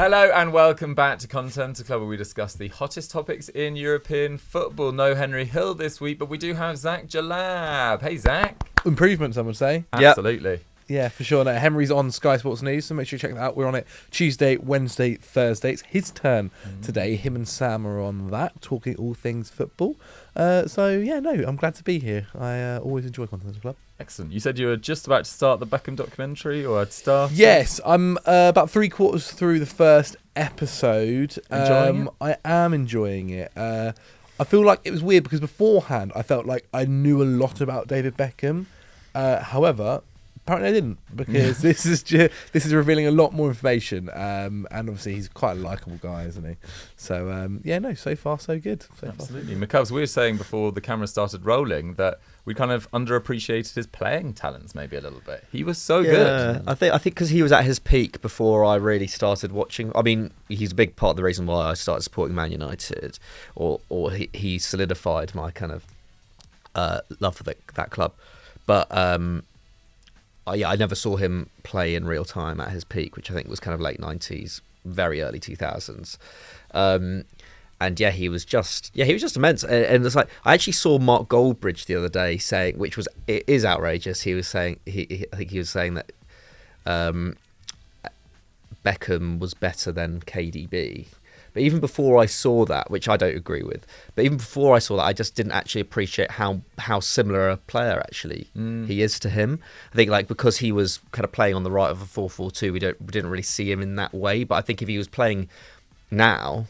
Hello and welcome back to Continental Club, where we discuss the hottest topics in European football. No Henry Hill this week, but we do have Zach Jalab. Hey, Zach. Improvement, some would say. Absolutely. Yep. Yeah, for sure. No, Henry's on Sky Sports News, so make sure you check that out. We're on it Tuesday, Wednesday, Thursday. It's his turn today. Him and Sam are on that, talking all things football. I'm glad to be here. I always enjoy Continental Club. Excellent. You said you were just about to start the Beckham documentary, or had started? Yes, I'm about 3/4 through the first episode. Enjoying it? I am enjoying it. I feel like it was weird because beforehand I felt like I knew a lot about David Beckham. However, apparently I didn't, because this is revealing a lot more information. And obviously he's quite a likeable guy, isn't he? So so far so good. Absolutely. McCubbs, we were saying before the camera started rolling that we kind of underappreciated his playing talents maybe a little bit. He was so good. I think because he was at his peak before I really started watching. I mean, he's a big part of the reason why I started supporting Man United, or he solidified my kind of love for that club. But I never saw him play in real time at his peak, which I think was kind of late 90s, very early 2000s. And he was just immense. And it's like, I actually saw Mark Goldbridge the other day saying, it is outrageous. He was saying, I think he was saying that Beckham was better than KDB. But even before I saw that, which I don't agree with, but even before I saw that, I just didn't actually appreciate how similar a player actually he is to him. I think because he was kind of playing on the right of a 4-4-2, we didn't really see him in that way. But I think if he was playing now,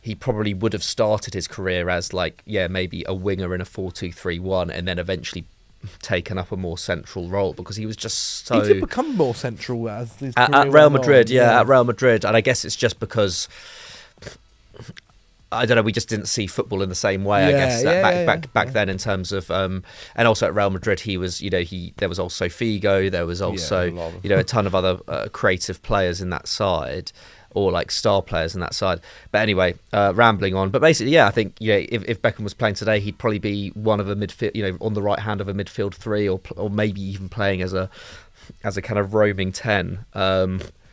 he probably would have started his career as maybe a winger in a 4-2-3-1, and then eventually taken up a more central role, because he was just so... He did become more central as his career at Real went Madrid, on. at Real Madrid. And I guess it's just because, I don't know, we just didn't see football in the same way, I guess, back then, in terms of... and also at Real Madrid, he was, there was also Figo, there was also, a ton of other creative players in that side, or star players in that side. But anyway, rambling on. But basically, I think if Beckham was playing today, he'd probably be one of a midfield, on the right hand of a midfield three, or maybe even playing as a kind of roaming 10.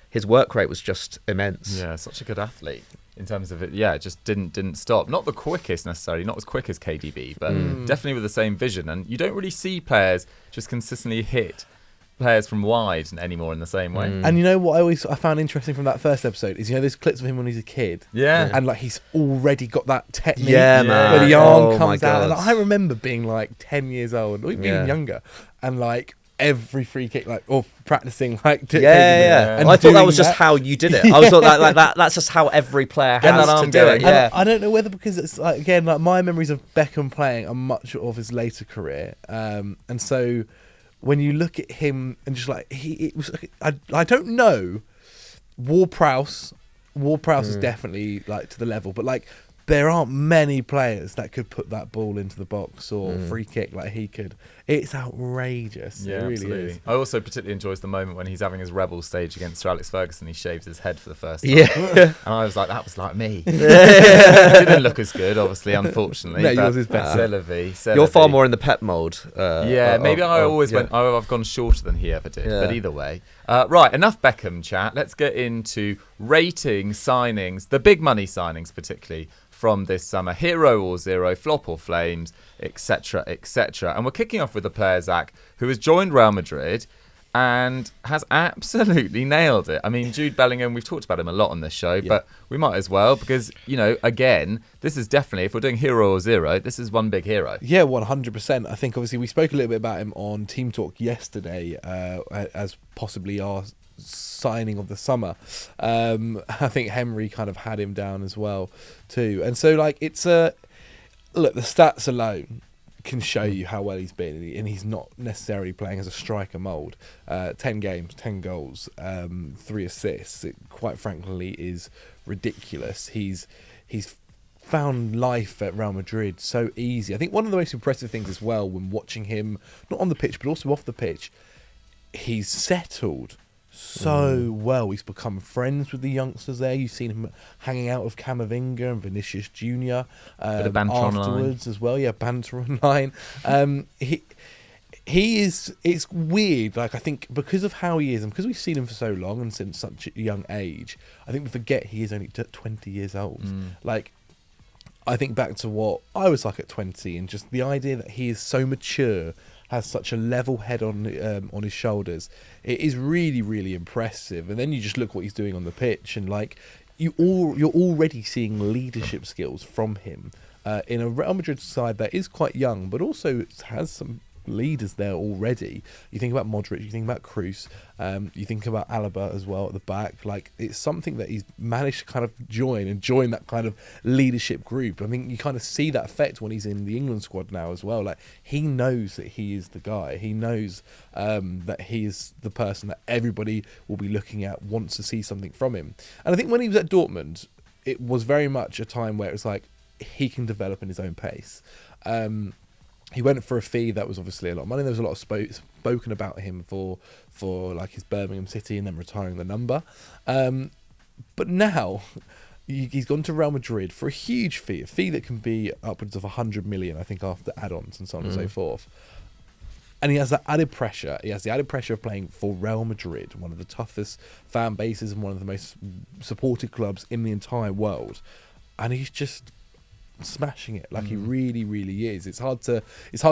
His work rate was just immense. Yeah, such a good athlete in terms of it. Yeah, it just didn't stop. Not the quickest necessarily, not as quick as KDB, but definitely with the same vision. And you don't really see players just consistently hit players from wide anymore in the same way. And you know what I found interesting from that first episode is, there's clips of him when he's a kid. Yeah. And he's already got that technique. Yeah, man. Where the arm comes my out. God. And I remember being 10 years old, or even younger, and every free kick, or practicing And I thought that was just how you did it. I was that's just how every player has to do it. Yeah. I don't know whether because it's my memories of Beckham playing are much of his later career, and so when you look at him and just I don't know, Ward-Prowse is definitely to the level, but there aren't many players that could put that ball into the box or free kick like he could. It's outrageous. Yeah, it really absolutely. is. I also particularly enjoys the moment when he's having his rebel stage against Sir Alex Ferguson. He shaves his head for the first time. Yeah. And I was like, that was like me. Didn't look as good, obviously, unfortunately. No, yours is better. You're far more in the Pep mode. Maybe I always went, I've gone shorter than he ever did. Yeah. But either way. Right, enough Beckham chat. Let's get into rating signings, the big money signings particularly, from this summer. Hero or zero, flop or flames, etc., etc. And we're kicking off with a player, Zach, who has joined Real Madrid and has absolutely nailed it. I mean, Jude Bellingham, we've talked about him a lot on this show, but we might as well, because, again, this is definitely, if we're doing hero or zero, this is one big hero. Yeah, 100%. I think, obviously, we spoke a little bit about him on Team Talk yesterday as possibly our signing of the summer. I think Henry kind of had him down as well too, and so it's look, the stats alone can show you how well he's been, and he's not necessarily playing as a striker mould. 10 games, 10 goals, 3 assists. It quite frankly is ridiculous. He's found life at Real Madrid so easy. I think one of the most impressive things as well when watching him, not on the pitch but also off the pitch, he's settled so well. He's become friends with the youngsters there. You've seen him hanging out with Camavinga and Vinicius Jr. Bit of banter afterwards online as well. Yeah, banter online. It's weird. Like, I think because of how he is, and because we've seen him for so long and since such a young age, I think we forget he is only 20 years old. Like, I think back to what I was like at 20, and just the idea that he is so mature, has such a level head on his shoulders. It is really, really impressive. And then you just look what he's doing on the pitch, and like you're already seeing leadership skills from him in a Real Madrid side that is quite young, but also has some leaders there already. You think about Modric, you think about Kroos, you think about Alaba as well at the back. Like, it's something that he's managed to kind of join that kind of leadership group. I mean, you kind of see that effect when he's in the England squad now as well. Like, he knows that he is the guy. He knows that he is the person that everybody will be looking at, wants to see something from him. And I think when he was at Dortmund, it was very much a time where it was like he can develop in his own pace. He went for a fee that was obviously a lot of money. There was a lot of spoken about him for like his Birmingham City and then retiring the number. But now he's gone to Real Madrid for a huge fee, a fee that can be upwards of 100 million, I think, after add-ons and so on and so forth. And he has that added pressure. He has the added pressure of playing for Real Madrid, one of the toughest fan bases and one of the most supported clubs in the entire world. And he's just smashing it, like he really, really is. It's hard to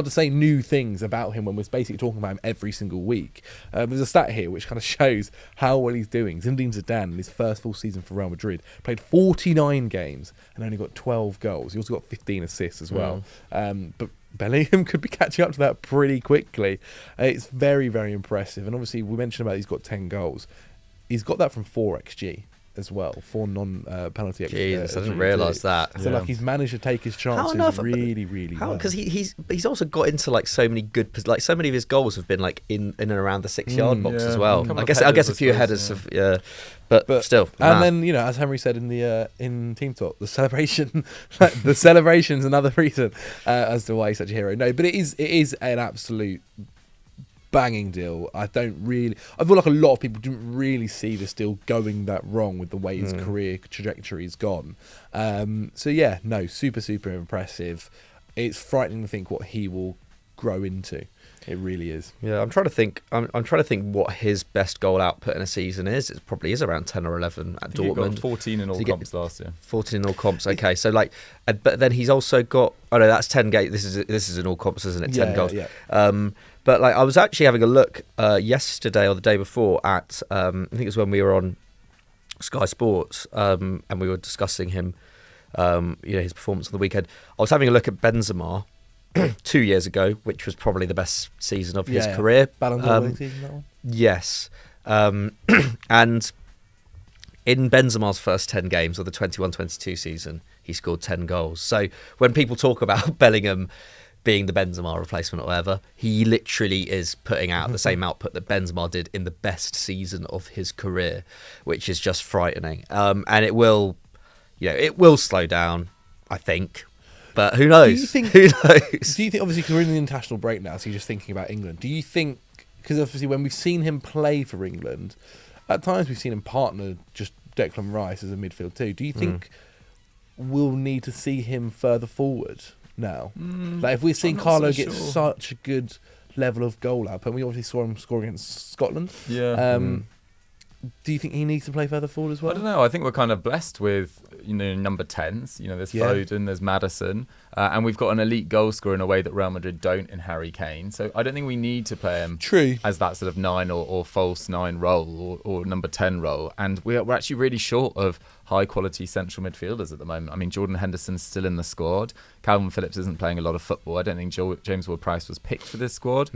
say new things about him when we're basically talking about him every single week. There's a stat here which kind of shows how well he's doing. Zinedine Zidane, in his first full season for Real Madrid, played 49 games and only got 12 goals. He also got 15 assists as well. But Bellingham could be catching up to that pretty quickly. It's very, very impressive. And obviously, we mentioned about he's got 10 goals. He's got that from 4 XG. As well, 4 non-penalty. Jesus, I didn't realise that. So like he's managed to take his chances really, really well. Because he's also got into like so many good, like so many of his goals have been like in and around the 6-yard box as well. I guess a few headers of but still. And then, you know, as Henry said in Team Talk, the celebration, the celebration's another reason as to why he's such a hero. No, but it is an absolute banging deal. I feel like a lot of people didn't really see this deal going that wrong with the way his career trajectory has gone. So yeah, no, super, super impressive. It's frightening to think what he will grow into. It really is. Yeah, I'm trying to think. I'm trying to think what his best goal output in a season is. It probably is around 10 or 11 at Dortmund. He got 14 in all comps last year. 14 in all comps. Okay, so like, but then he's also got. Oh no, that's 10 games. This is in all comps, isn't it? 10 goals. Yeah. But like, I was actually having a look yesterday or the day before at. I think it was when we were on Sky Sports, and we were discussing him. His performance on the weekend. I was having a look at Benzema 2 years ago, which was probably the best season of his career. Ballon D'Ors season, that one? Yes. And in Benzema's first 10 games of the 21-22 season, he scored 10 goals. So when people talk about Bellingham being the Benzema replacement or whatever, he literally is putting out the same output that Benzema did in the best season of his career, which is just frightening. And it will slow down, I think. But who knows? Who knows? Do you think, obviously, because we're in the international break now, so you're just thinking about England. Do you think, because obviously when we've seen him play for England, at times we've seen him partner just Declan Rice as a midfield too. Do you think we'll need to see him further forward now? Like, if we're seeing Carlo get such a good level of goal output, and we obviously saw him score against Scotland. Yeah. Do you think he needs to play further forward as well? I don't know. I think we're kind of blessed with, number 10s. There's Foden, there's Maddison, and we've got an elite goal scorer in a way that Real Madrid don't in Harry Kane. So I don't think we need to play him as that sort of 9 or false 9 role or number 10 role. And we're actually really short of high-quality central midfielders at the moment. I mean, Jordan Henderson's still in the squad. Calvin Phillips isn't playing a lot of football. I don't think James Ward-Prowse was picked for this squad.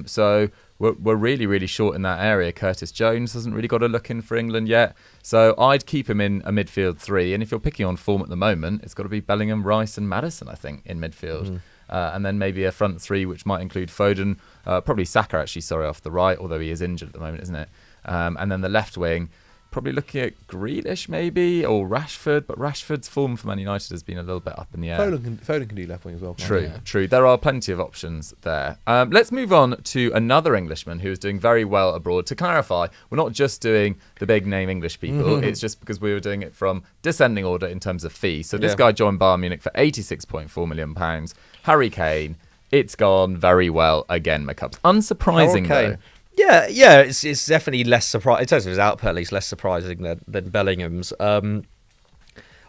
So we're really, really short in that area. Curtis Jones hasn't really got a look in for England yet. So I'd keep him in a midfield 3. And if you're picking on form at the moment, it's got to be Bellingham, Rice and Maddison, I think, in midfield. And then maybe a front 3, which might include Foden. Probably Saka, actually, off the right, although he is injured at the moment, isn't it? And then the left wing, probably looking at Grealish maybe, or Rashford, but Rashford's form for Man United has been a little bit up in the air. Foden can do left wing as well. True. There are plenty of options there. Let's move on to another Englishman who is doing very well abroad. To clarify, we're not just doing the big name English people, it's just because we were doing it from descending order in terms of fee. So this guy joined Bayern Munich for £86.4 million. Harry Kane, it's gone very well again, McCubbs. Unsurprising, though. Yeah, it's definitely less surprising. In terms of his output, at least less surprising than Bellingham's.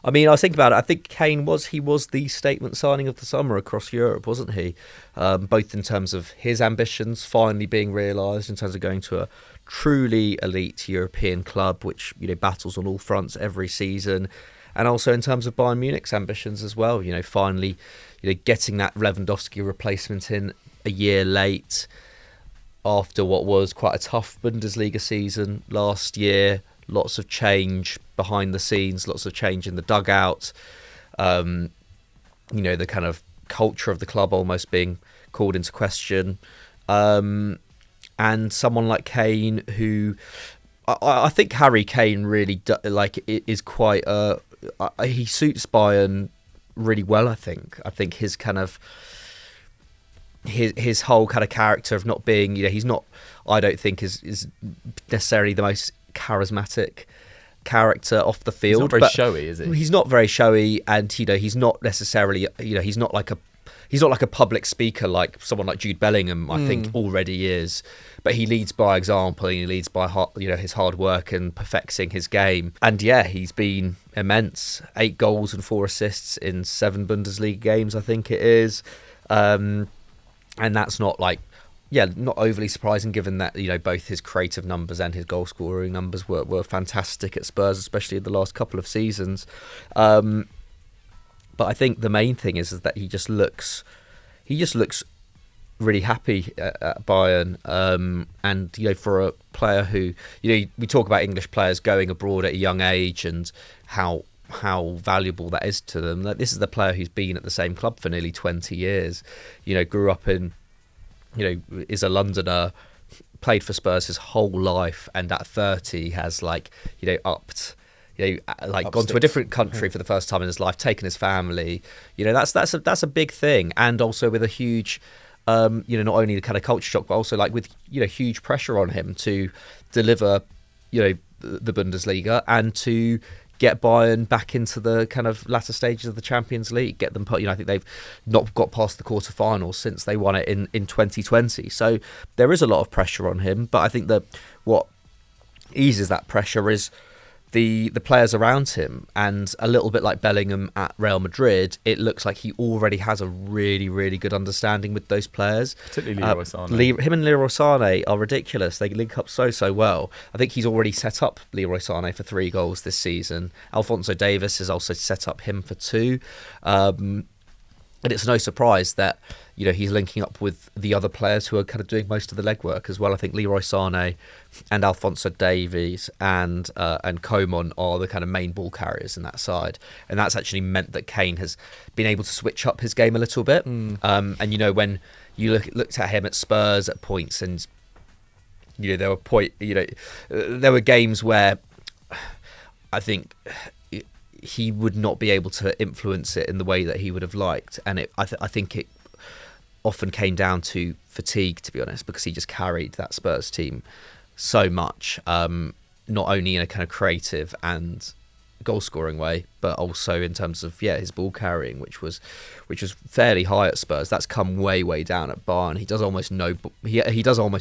I mean, I was thinking about it. I think Kane was the statement signing of the summer across Europe, wasn't he? Both in terms of his ambitions finally being realised, in terms of going to a truly elite European club, which battles on all fronts every season, and also in terms of Bayern Munich's ambitions as well. Finally, getting that Lewandowski replacement in a year late after what was quite a tough Bundesliga season last year. Lots of change behind the scenes, lots of change in the dugout. The kind of culture of the club almost being called into question. And someone like Kane, who I think Harry Kane really is quite he suits Bayern really well. I think his kind of his whole kind of character of not being, he's not, I don't think is necessarily the most charismatic character off the field. He's not very showy, is he? He's not very showy, and he's not necessarily, he's not like a public speaker like someone like Jude Bellingham, I think already is. But he leads by example, and he leads by his hard work and perfecting his game. And he's been immense. 8 goals and 4 assists in 7 Bundesliga games, I think it is. And that's not not overly surprising, given that both his creative numbers and his goal scoring numbers were fantastic at Spurs, especially in the last couple of seasons. But I think the main thing is that he just looks really happy at Bayern, and for a player who we talk about English players going abroad at a young age and how valuable that is to them. This is the player who's been at the same club for nearly 20 years. Grew up in, is a Londoner, played for Spurs his whole life, and at 30 has upped. Gone to a different country for the first time in his life, taken his family. That's a big thing, and also with a huge, not only the kind of culture shock, but also with huge pressure on him to deliver, the Bundesliga and to get Bayern back into the kind of latter stages of the Champions League, get them put. I think they've not got past the quarterfinals since they won it in 2020. So there is a lot of pressure on him, but I think that what eases that pressure is the players around him, and a little bit like Bellingham at Real Madrid, it looks like he already has a really, really good understanding with those players. Particularly Leroy Sané. Him and Leroy Sané are ridiculous. They link up so well. I think he's already set up Leroy Sané for 3 goals this season. Alphonso Davies has also set up him for 2. And it's no surprise that he's linking up with the other players who are kind of doing most of the legwork as well. I think Leroy Sané and Alphonso Davies and Coman are the kind of main ball carriers in that side, and that's actually meant that Kane has been able to switch up his game a little bit. And when you looked at him at Spurs at points, and there were games where I think he would not be able to influence it in the way that he would have liked, and I think it often came down to fatigue, to be honest, because he just carried that Spurs team so much, not only in a kind of creative and goal scoring way, but also in terms of his ball carrying, which was fairly high at Spurs. That's come way down at Bayern. He does almost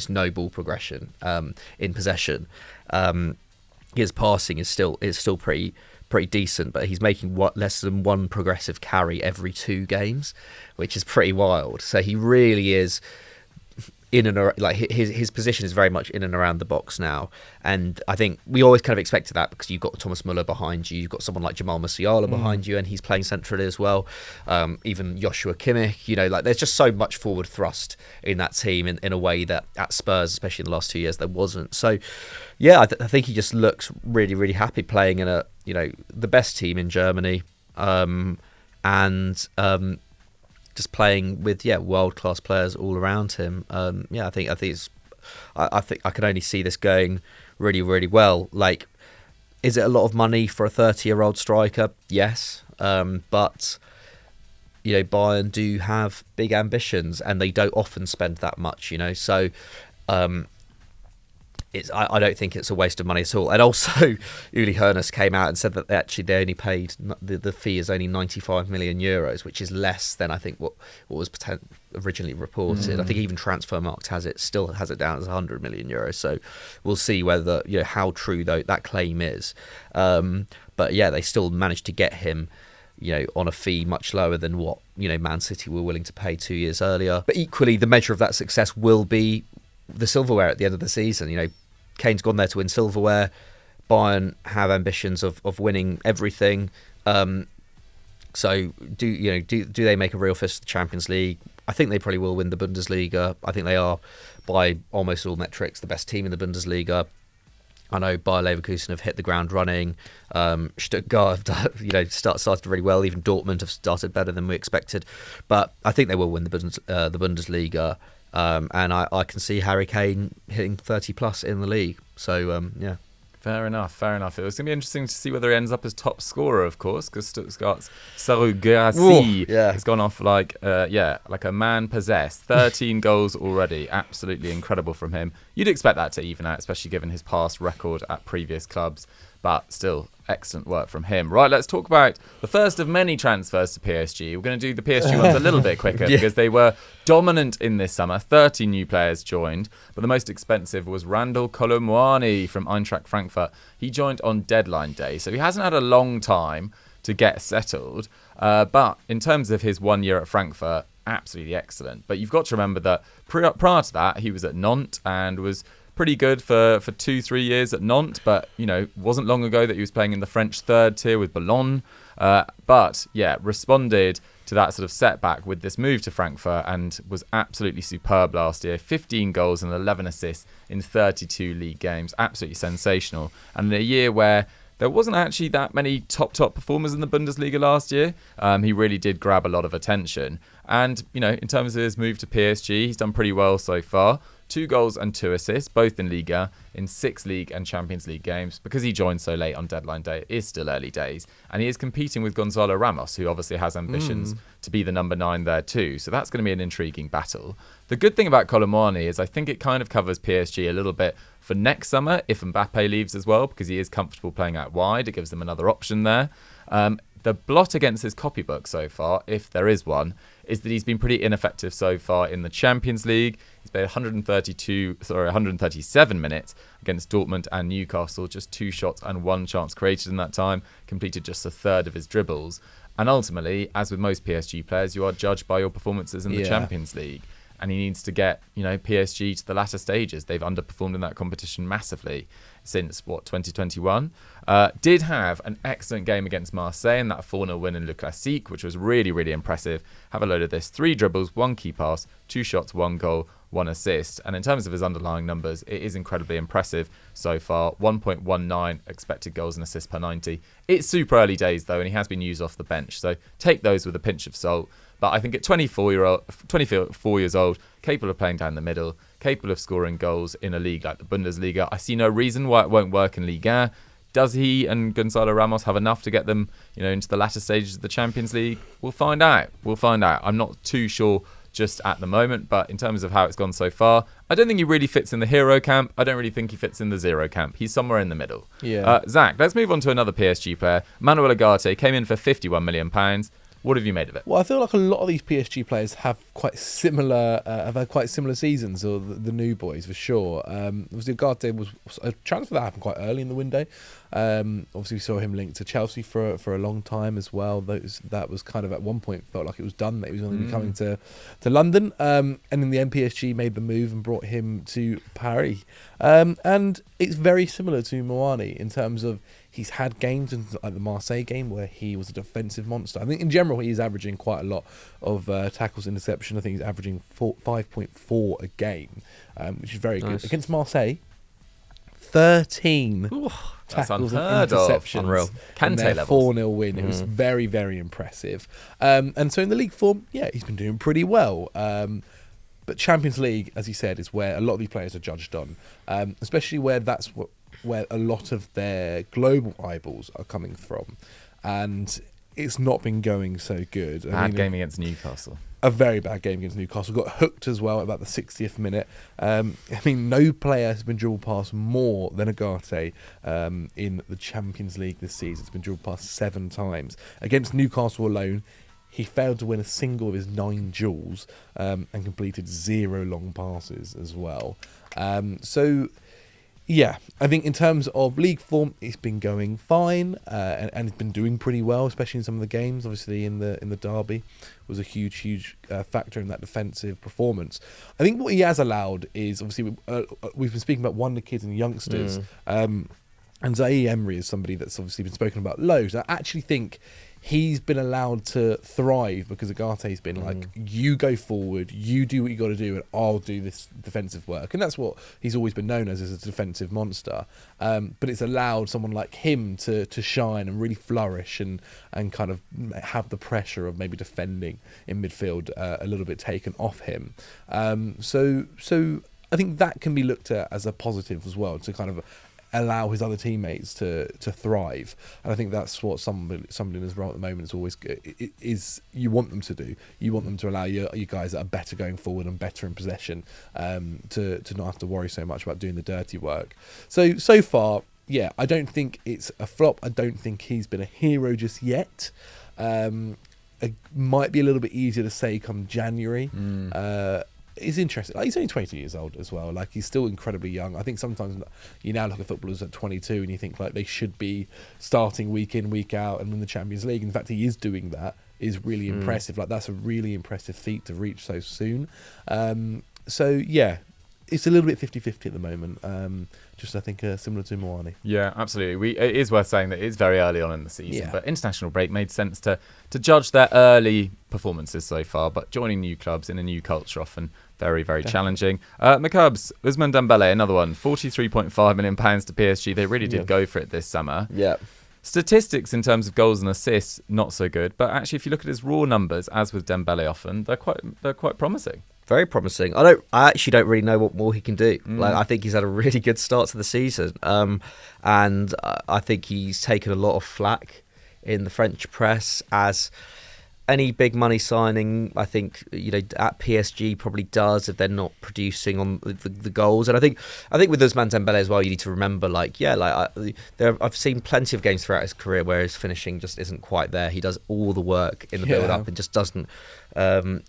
no ball progression in possession. His passing is still pretty decent, but he's making less than 1 progressive carry every 2 games, which is pretty wild. So he really is in and around, his position is very much in and around the box now, and I think we always kind of expected that because you've got Thomas Müller behind you, you've got someone like Jamal Musiala behind you, and he's playing centrally as well. Even Joshua Kimmich, there's just so much forward thrust in that team in a way that at Spurs, especially in the last 2 years, there wasn't. So I think he just looks really, really happy playing in the best team in Germany, and just playing with world class players all around him. I think I can only see this going really, really well. Is it a lot of money for a 30-year-old striker? Yes, but Bayern do have big ambitions, and they don't often spend that much. So I don't think it's a waste of money at all. And also, Uli Hoeneß came out and said that they only paid, the fee is only 95 million euros, which is less than I think what was originally reported. I think even Transfermarkt still has it down as 100 million euros. So we'll see whether, how true that claim is. But yeah, they still managed to get him, on a fee much lower than what, Man City were willing to pay 2 years earlier. But equally, the measure of that success will be the silverware at the end of the season. Kane's gone there to win silverware. Bayern have ambitions of winning everything. So do they make a real fist of the Champions League? I think they probably will win the Bundesliga. I think they are, by almost all metrics, the best team in the Bundesliga. I know Bayer Leverkusen have hit the ground running. Stuttgart have started really well. Even Dortmund have started better than we expected. But I think they will win the Bundesliga. And I can see Harry Kane hitting 30 plus in the league. So, yeah. Fair enough. It was going to be interesting to see whether he ends up as top scorer, of course, because Stuttgart's Saru Guirassy has gone off like a man possessed. 13 goals already. Absolutely incredible from him. You'd expect that to even out, especially given his past record at previous clubs. But still, excellent work from him. Right, let's talk about the first of many transfers to PSG. We're going to do the PSG ones a little bit quicker because they were dominant in this summer. 30 new players joined, but the most expensive was Randal Kolo Muani from Eintracht Frankfurt. He joined on deadline day, so he hasn't had a long time to get settled. But in terms of his 1 year at Frankfurt, absolutely excellent. But you've got to remember that prior to that, he was at Nantes and was pretty good for 2-3 years at Nantes, but wasn't long ago that he was playing in the French third tier with Boulogne. But responded to that sort of setback with this move to Frankfurt and was absolutely superb last year. 15 goals and 11 assists in 32 league games, absolutely sensational. And in a year where there wasn't actually that many top performers in the Bundesliga last year, he really did grab a lot of attention. And in terms of his move to PSG, he's done pretty well so far. 2 goals and 2 assists, both in Liga, in 6 League and Champions League games. Because he joined so late on deadline day, it is still early days. And he is competing with Gonzalo Ramos, who obviously has ambitions to be the number 9 there too. So that's going to be an intriguing battle. The good thing about Kolo Muani is I think it kind of covers PSG a little bit for next summer if Mbappe leaves as well, because he is comfortable playing out wide. It gives them another option there. The blot against his copybook so far, if there is one, is that he's been pretty ineffective so far in the Champions League. He's played 137 minutes against Dortmund and Newcastle, just 2 shots and 1 chance created in that time, completed just a third of his dribbles. And ultimately, as with most PSG players, you are judged by your performances in the Champions League. And he needs to get, PSG to the latter stages. They've underperformed in that competition massively since, 2021. Did have an excellent game against Marseille in that 4-0 win in Le Classique, which was really, really impressive. Have a load of this. 3 dribbles, 1 key pass, 2 shots, 1 goal, 1 assist. And in terms of his underlying numbers, it is incredibly impressive so far. 1.19 expected goals and assists per 90. It's super early days, though, and he has been used off the bench. So take those with a pinch of salt. But I think at 24 years old, capable of playing down the middle, capable of scoring goals in a league like the Bundesliga, I see no reason why it won't work in Liga. Does he and Gonzalo Ramos have enough to get them, into the latter stages of the Champions League? We'll find out. I'm not too sure just at the moment, but in terms of how it's gone so far, I don't think he really fits in the hero camp. I don't really think he fits in the zero camp. He's somewhere in the middle. Yeah. Zach, let's move on to another PSG player. Manuel Ugarte came in for £51 million. What have you made of it? Well, I feel like a lot of these PSG players have quite similar, have had quite similar seasons, or the new boys for sure. Obviously, Ugarte was a transfer that happened quite early in the window. Obviously, we saw him linked to Chelsea for a long time as well. That was kind of at one point felt like it was done that he was going to be coming to London. And in the end, PSG made the move and brought him to Paris. And it's very similar to Muani in terms of he's had games like the Marseille game where he was a defensive monster. I think in general he's averaging quite a lot of tackles, interception. I think he's averaging 5.4 a game, which is very good. Against Marseille, 13 tackles and interceptions. Unreal. Kante levels. 4-0 win. It was very, very impressive. And so in the league form, he's been doing pretty well. But Champions League, as you said, is where a lot of these players are judged on, especially where where a lot of their global eyeballs are coming from. And it's not been going so good. Bad game against Newcastle. A very bad game against Newcastle. Got hooked as well at about the 60th minute. No player has been dribbled past more than Ugarte in the Champions League this season. It's been dribbled past 7 times. Against Newcastle alone, he failed to win a single of his 9 duels and completed 0 long passes as well. Yeah, I think in terms of league form, it's been going fine, and it's been doing pretty well, especially in some of the games. Obviously, in the derby, was a huge factor in that defensive performance. I think what he has allowed is obviously we've been speaking about wonder kids and youngsters, and Zaire Emery is somebody that's obviously been spoken about loads. I actually think he's been allowed to thrive because Ugarte's been like, you go forward, you do what you got to do, and I'll do this defensive work. And that's what he's always been known as a defensive monster. But it's allowed someone like him to shine and really flourish and kind of have the pressure of maybe defending in midfield a little bit taken off him. So I think that can be looked at as a positive as well, to kind of allow his other teammates to thrive. And I think that's what somebody in his role at the moment is always is you want them to do. You want them to allow you guys that are better going forward and better in possession to not have to worry so much about doing the dirty work. So far, yeah, I don't think it's a flop. I don't think he's been a hero just yet. It might be a little bit easier to say come January. It's interesting. Like, he's only 20 years old as well. Like, he's still incredibly young. I think sometimes you now look at footballers at 22 and you think like they should be starting week in, week out and win the Champions League. In fact, he is doing that. Is really impressive. Like, that's a really impressive feat to reach so soon. So yeah, it's a little bit 50-50 at the moment. Just I think similar to Muani. Yeah, absolutely. It is worth saying that it's very early on in the season, but international break made sense to judge their early performances so far. But joining new clubs in a new culture often very, very challenging. McCubs, Ousmane Dembele, another one, £43.5 million to PSG. They really did go for it this summer. Yeah. Statistics in terms of goals and assists, not so good. But actually, if you look at his raw numbers, as with Dembele often, they're quite promising. Very promising. I actually don't really know what more he can do. Like, I think he's had a really good start to the season, and I think he's taken a lot of flack in the French press, as any big money signing, I think, at PSG probably does if they're not producing on the goals. And I think with Ousmane Dembele as well, you need to remember, I've seen plenty of games throughout his career where his finishing just isn't quite there. He does all the work in the build-up and just doesn't, falls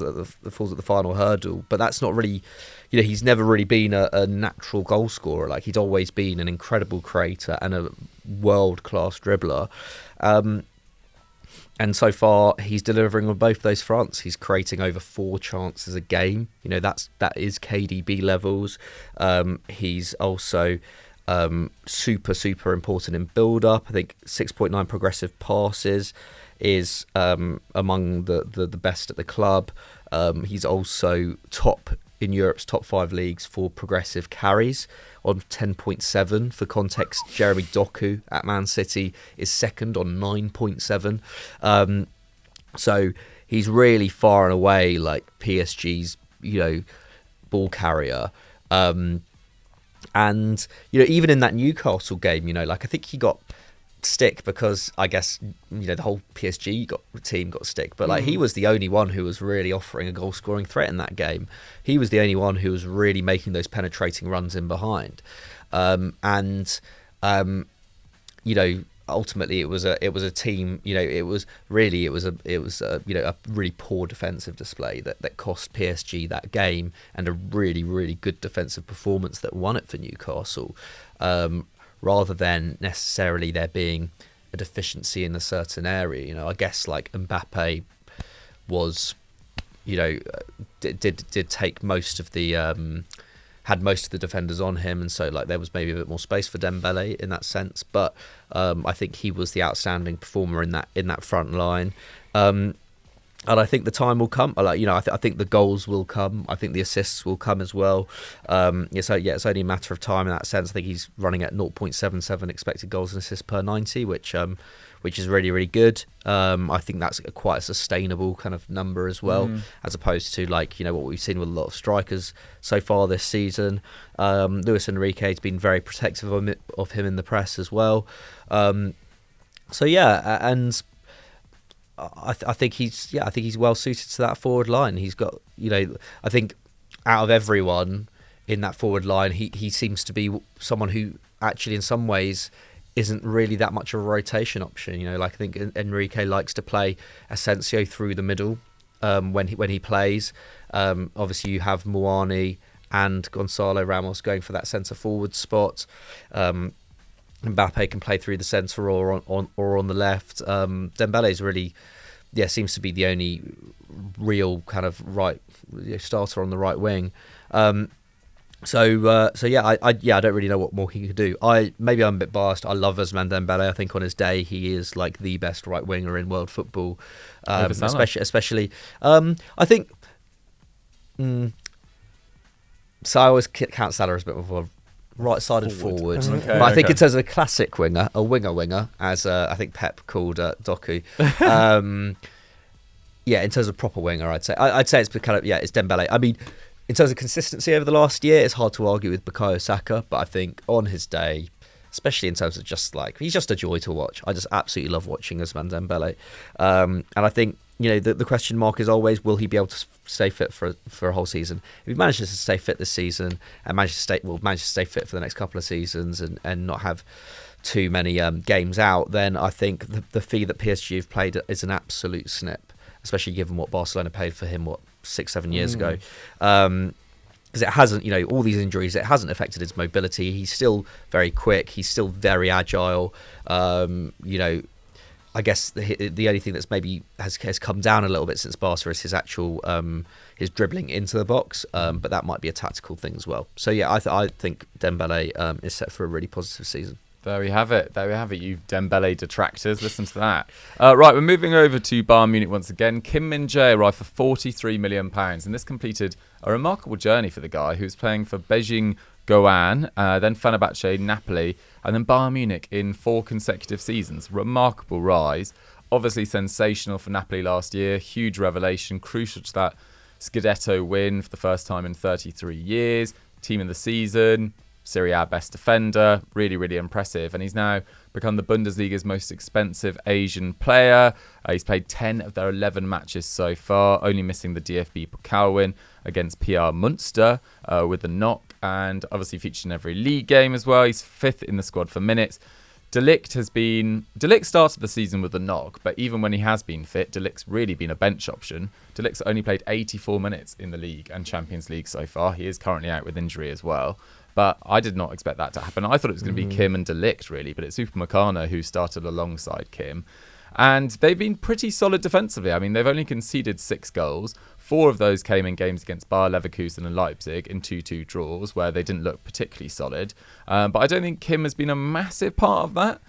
at the final hurdle. But that's not really, he's never really been a natural goal scorer. Like, he's always been an incredible creator and a world-class dribbler. And so far, he's delivering on both those fronts. He's creating over 4 chances a game. That is KDB levels. He's also super important in build-up. I think 6.9 progressive passes is among the best at the club. He's also top in Europe's top 5 leagues for progressive carries on 10.7. For context, Jeremy Doku at Man City is second on 9.7. So he's really far and away like PSG's, ball carrier. And even in that Newcastle game, I think he got stick because I guess the whole PSG team got stick, but he was the only one who was really offering a goal scoring threat in that game. He was the only one who was really making those penetrating runs in behind, ultimately it was a team. It was a really poor defensive display that cost PSG that game, and a really good defensive performance that won it for Newcastle. Rather than necessarily there being a deficiency in a certain area. I guess like Mbappe was, did take most of the, had most of the defenders on him, and so there was maybe a bit more space for Dembele in that sense. But I think he was the outstanding performer in that front line. And I think the time will come. I think the goals will come. I think the assists will come as well. It's only a matter of time in that sense. I think he's running at 0.77 expected goals and assists per 90, which is really good. I think that's quite a sustainable kind of number as well, as opposed to what we've seen with a lot of strikers so far this season. Luis Enrique has been very protective of him in the press as well. So yeah, and I think he's well suited to that forward line. He's got, I think out of everyone in that forward line, he seems to be someone who actually in some ways isn't really that much of a rotation option. I think Enrique likes to play Asensio through the middle when he plays. Obviously, you have Muani and Gonzalo Ramos going for that centre forward spot. Mbappe can play through the centre or on the left. Dembele's really, seems to be the only real kind of right starter on the right wing. I don't really know what more he could do. Maybe I'm a bit biased. I love Ousmane Dembele. I think on his day he is like the best right winger in world football. Especially, I think. So I always count Salah as a bit of a right-sided forward. But I think in terms of a classic winger, a winger, as I think Pep called Doku. In terms of proper winger, I'd say it's kind of it's Dembele. I mean, in terms of consistency over the last year, it's hard to argue with Bukayo Saka, but I think on his day, especially in terms of just like he's just a joy to watch. I just absolutely love watching Ousmane Dembele, and I think the question mark is always, will he be able to stay fit for a whole season? If he manages to stay fit this season and manage to stay fit for the next couple of seasons and not have too many games out, then I think the fee that PSG have paid is an absolute snip, especially given what Barcelona paid for him 6-7 years ago. Because it hasn't, all these injuries, it hasn't affected his mobility. He's still very quick. He's still very agile. I guess the only thing that's maybe has come down a little bit since Barca is his actual his dribbling into the box, but that might be a tactical thing as well. So yeah, I think Dembele is set for a really positive season. There we have it, you Dembele detractors. Listen to that. Right, we're moving over to Bayern Munich once again. Kim Min-Jae arrived for £43 million, and this completed a remarkable journey for the guy who's playing for Beijing Goan, then Fenerbahce, Napoli, and then Bayern Munich in 4 consecutive seasons. Remarkable rise. Obviously sensational for Napoli last year. Huge revelation, crucial to that Scudetto win for the first time in 33 years. Team of the season, Serie A best defender. Really, really impressive. And he's now become the Bundesliga's most expensive Asian player. He's played 10 of their 11 matches so far, only missing the DFB Pokal win against PR Munster with the knock, and obviously featured in every league game as well. He's 5th in the squad for minutes. De Ligt started the season with a knock, but even when he has been fit, De Ligt's really been a bench option. De Ligt's only played 84 minutes in the league and Champions League so far. He is currently out with injury as well. But I did not expect that to happen. I thought it was going to be Kim and De Ligt, really, but it's Upamecano who started alongside Kim. And they've been pretty solid defensively. I mean, they've only conceded 6 goals. 4 of those came in games against Bayer Leverkusen and Leipzig in 2-2 draws, where they didn't look particularly solid. But I don't think Kim has been a massive part of that.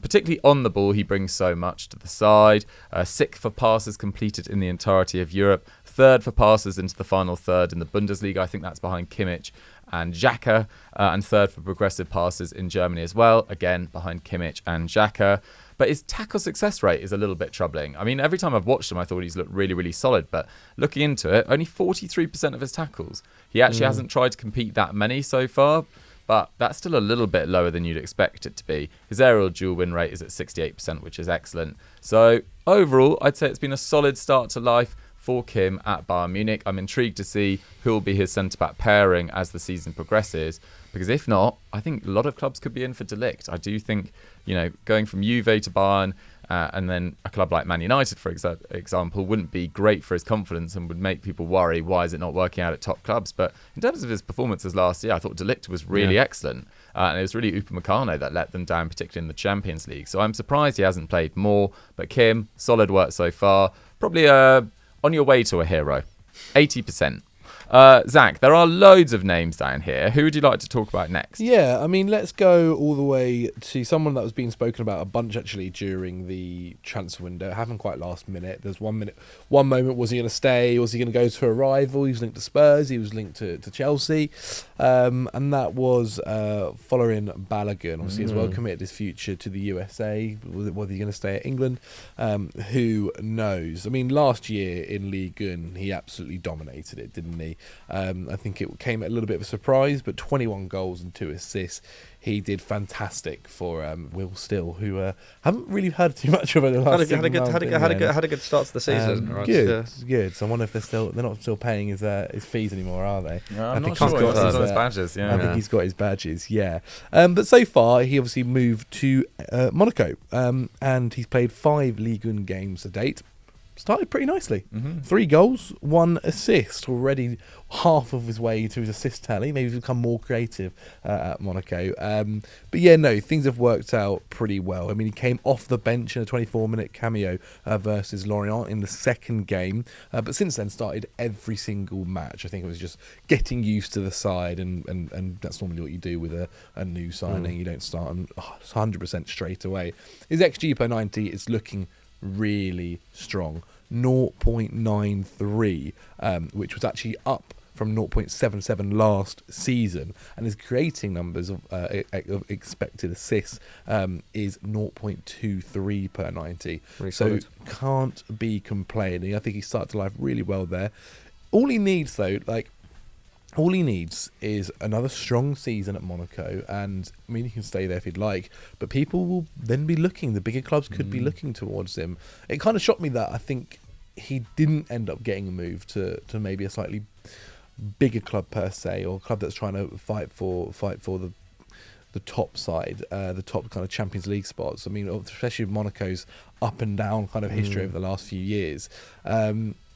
Particularly on the ball, he brings so much to the side. 6th for passes completed in the entirety of Europe. 3rd for passes into the final third in the Bundesliga. I think that's behind Kimmich and Xhaka. And 3rd for progressive passes in Germany as well. Again, behind Kimmich and Xhaka. But his tackle success rate is a little bit troubling. I mean, every time I've watched him, I thought he's looked really, really solid. But looking into it, only 43% of his tackles. He actually hasn't tried to compete that many so far. But that's still a little bit lower than you'd expect it to be. His aerial duel win rate is at 68%, which is excellent. So overall, I'd say it's been a solid start to life for Kim at Bayern Munich. I'm intrigued to see who will be his centre-back pairing as the season progresses. Because if not, I think a lot of clubs could be in for De Ligt. I do think, going from Juve to Bayern and then a club like Man United, for example, wouldn't be great for his confidence and would make people worry, why is it not working out at top clubs? But in terms of his performances last year, I thought De Ligt was really excellent. And it was really Upamecano that let them down, particularly in the Champions League. So I'm surprised he hasn't played more. But Kim, solid work so far. Probably on your way to a hero. 80%. Zach, there are loads of names down here. Who would you like to talk about next? Yeah, I mean, let's go all the way to someone that was being spoken about a bunch actually during the transfer window. It happened quite last minute. There's one moment, was he going to stay? Was he going to go to a rival? He was linked to Spurs. He was linked to Chelsea. And that was Folarin Balogun. Obviously, he's well committed his future to the USA. Whether he's going to stay at England, who knows? I mean, last year in Ligue 1, he absolutely dominated it, didn't he? I think it came at a little bit of a surprise, but 21 goals and 2 assists. He did fantastic for Will Still, who haven't really heard too much of it in the last had a good start to the season. Right? Good. So I wonder if they're not still paying his fees anymore, are they? No, I'm not sure. He's got his badges. Yeah, I think he's got his badges. Yeah, but so far he obviously moved to Monaco, and he's played 5 Ligue 1 games to date. Started pretty nicely. 3 goals, 1 assist. Already half of his way to his assist tally. Maybe he's become more creative at Monaco. But yeah, no, things have worked out pretty well. I mean, he came off the bench in a 24-minute cameo versus Lorient in the second game. But since then, started every single match. I think it was just getting used to the side. And that's normally what you do with a new signing. You don't start 100% straight away. His XG per 90 is looking really strong. 0.93, which was actually up from 0.77 last season, and his creating numbers of expected assists is 0.23 per 90. Really so solid. Can't be complaining. I think he started life really well there. All he needs is another strong season at Monaco, and I mean, he can stay there if he'd like, but people will then be looking. The bigger clubs could be looking towards him. It kind of shocked me that I think he didn't end up getting a move to maybe a slightly bigger club per se, or a club that's trying to fight for the top side, the top kind of Champions League spots. I mean, especially with Monaco's up and down kind of history over the last few years.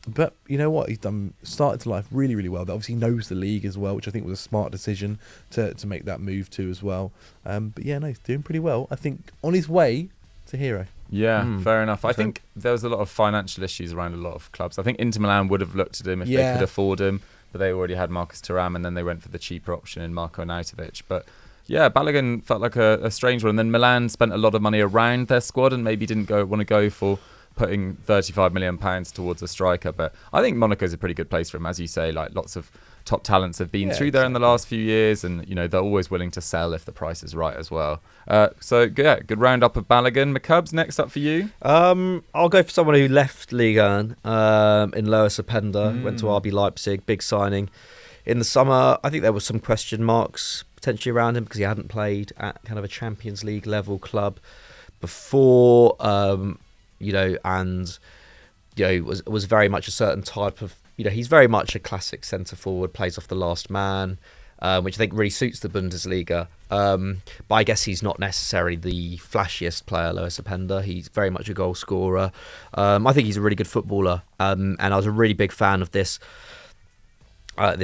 But you know what? He's started to life really, really well. Obviously, he knows the league as well, which I think was a smart decision to make that move to as well. But yeah, no, he's doing pretty well. I think on his way to hero. Yeah, fair enough. I think there was a lot of financial issues around a lot of clubs. I think Inter Milan would have looked at him if they could afford him, but they already had Marcus Thuram, and then they went for the cheaper option in Marko Arnautovic. But yeah, Balogun felt like a strange one. And then Milan spent a lot of money around their squad and maybe didn't want to go for putting £35 million towards a striker. But I think Monaco's a pretty good place for him. As you say, like lots of top talents have been through there in the last few years, and you know they're always willing to sell if the price is right as well. So yeah, good roundup of Balogun. McCubs, next up for you. I'll go for someone who left Ligue 1 in Lois Openda, went to RB Leipzig, big signing. In the summer, I think there were some question marks potentially around him because he hadn't played at kind of a Champions League level club before, and was very much a certain type of. He's very much a classic centre forward, plays off the last man, which I think really suits the Bundesliga. But I guess he's not necessarily the flashiest player, Lois Openda. He's very much a goal scorer. I think he's a really good footballer, and I was a really big fan of this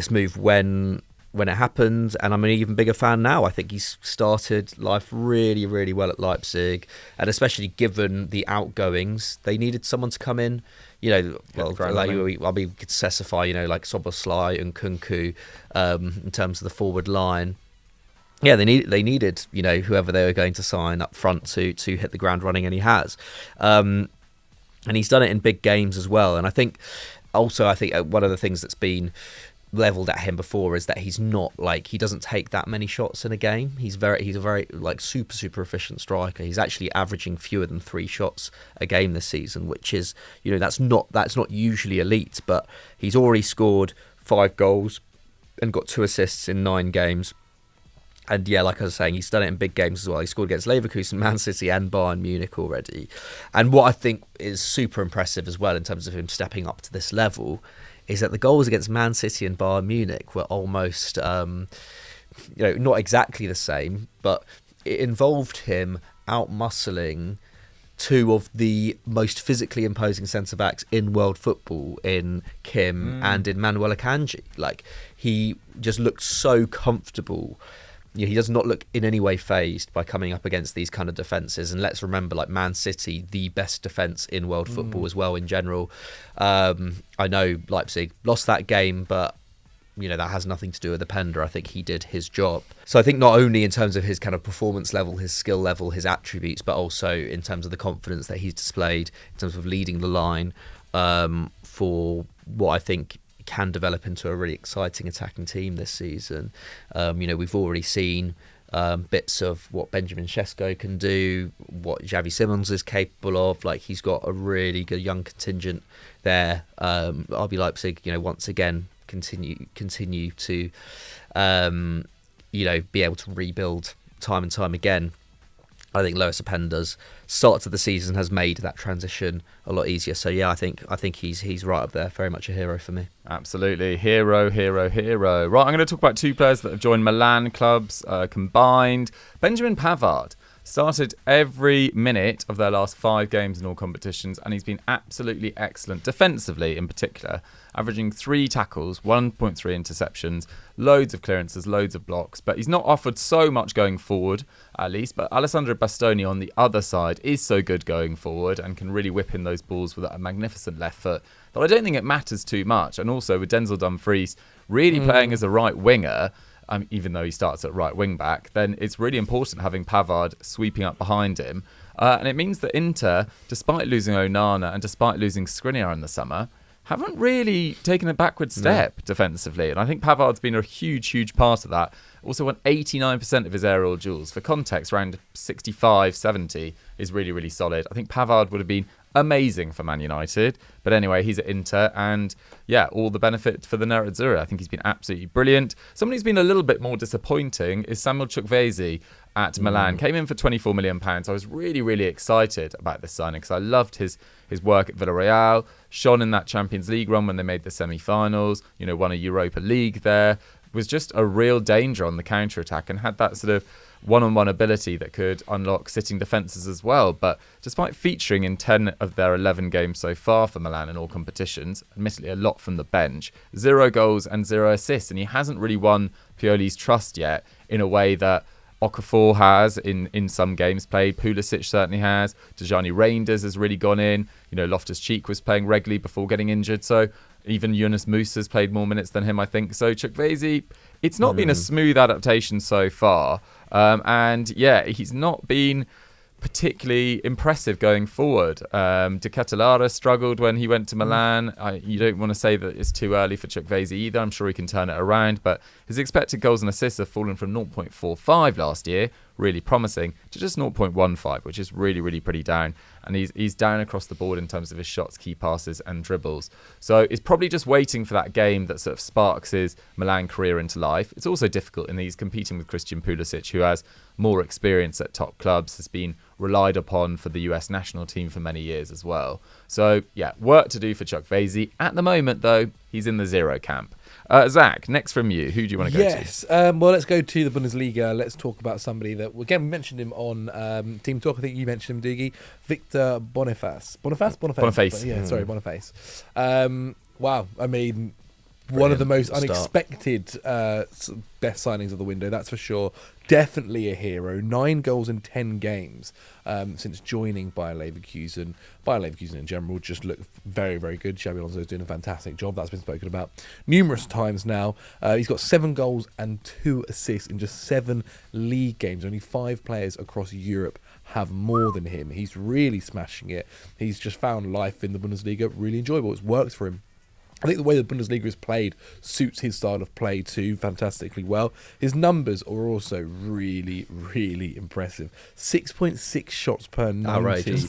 move when it happened, and I'm an even bigger fan now. I think he's started life really, really well at Leipzig, and especially given the outgoings, they needed someone to come in. We could specify, like Szoboszlai and Kunku in terms of the forward line. Yeah, they needed, whoever they were going to sign up front to hit the ground running, and he has. And he's done it in big games as well. And I think one of the things that's been leveled at him before is that he's not he doesn't take that many shots in a game. He's a very super efficient striker. He's actually averaging fewer than 3 shots a game this season, which is that's not usually elite, but he's already scored 5 goals and got 2 assists in 9 games. And yeah, like I was saying, he's done it in big games as well. He scored against Leverkusen, Man City and Bayern Munich already. And what I think is super impressive as well in terms of him stepping up to this level is that the goals against Man City and Bayern Munich were almost, not exactly the same, but it involved him out-muscling 2 of the most physically imposing centre-backs in world football, in Kim and in Manuel Ugarte. He just looked so comfortable. He does not look in any way phased by coming up against these kind of defences. And let's remember, Man City, the best defence in world football as well in general. I know Leipzig lost that game, but that has nothing to do with Openda. I think he did his job. So I think not only in terms of his kind of performance level, his skill level, his attributes, but also in terms of the confidence that he's displayed, in terms of leading the line for what I think can develop into a really exciting attacking team this season. We've already seen bits of what Benjamin Sesko can do, what Xavi Simons is capable of. He's got a really good young contingent there. RB Leipzig, once again, continue to, be able to rebuild time and time again. I think Lois Openda's start to the season has made that transition a lot easier. So yeah, I think he's right up there, very much a hero for me. Absolutely, hero. Right, I'm going to talk about two players that have joined Milan clubs combined. Benjamin Pavard started every minute of their last 5 games in all competitions, and he's been absolutely excellent defensively in particular, averaging 3 tackles, 1.3 interceptions, loads of clearances, loads of blocks, but he's not offered so much going forward, at least. But Alessandro Bastoni on the other side is so good going forward and can really whip in those balls with a magnificent left foot that I don't think it matters too much. And also with Denzel Dumfries really playing as a right winger, even though he starts at right wing back, then it's really important having Pavard sweeping up behind him. And it means that Inter, despite losing Onana and despite losing Skriniar in the summer, haven't really taken a backward step defensively. And I think Pavard's been a huge part of that. Also won 89% of his aerial duels. For context, around 65, 70 is really solid. I think Pavard would have been amazing for Man United. But anyway, he's at Inter, and yeah, all the benefit for the Nerazzurri. I think he's been absolutely brilliant. Someone who's been a little bit more disappointing is Samuel Chukwueze at Milan. Came in for £24 million. I was really excited about this signing because I loved his work at Villarreal, shone in that Champions League run when they made the semi-finals, won a Europa League there, was just a real danger on the counter-attack and had that sort of one-on-one ability that could unlock sitting defences as well. But despite featuring in 10 of their 11 games so far for Milan in all competitions, admittedly a lot from the bench, 0 goals and 0 assists, and he hasn't really won Pioli's trust yet in a way that Okafor has in some games played. Pulisic certainly has. Dejani Reinders has really gone in. Loftus-Cheek was playing regularly before getting injured. So even Yunus Musa's played more minutes than him, I think. So Chukwueze, it's not been a smooth adaptation so far. And yeah, he's not been particularly impressive going forward. De Ketelaere struggled when he went to Milan. You don't want to say that it's too early for Chukwueze either. I'm sure he can turn it around, but his expected goals and assists have fallen from 0.45 last year, really promising, to just 0.15, which is really pretty down. And he's down across the board in terms of his shots, key passes and dribbles. So he's probably just waiting for that game that sort of sparks his Milan career into life. It's also difficult in that he's competing with Christian Pulisic, who has more experience at top clubs, has been relied upon for the US national team for many years as well. So yeah, work to do for Chukwueze. At the moment though, he's in the 0 camp. Zach, next from you, who do you want to go to? Yes, well, let's go to the Bundesliga. Let's talk about somebody that, again, we mentioned him on Team Talk. I think you mentioned him, Doogie. Victor Boniface. Boniface. Yeah, sorry, Boniface. Wow, I mean, one of the most unexpected best signings of the window, that's for sure. Definitely a hero. 9 goals in 10 games since joining Bayer Leverkusen. Bayer Leverkusen in general just look very good. Xabi Alonso is doing a fantastic job. That's been spoken about numerous times now. He's got 7 goals and 2 assists in just 7 league games. Only 5 players across Europe have more than him. He's really smashing it. He's just found life in the Bundesliga really enjoyable. It's worked for him. I think the way the Bundesliga is played suits his style of play too fantastically well. His numbers are also really impressive. 6.6 shots per 90. Outrageous,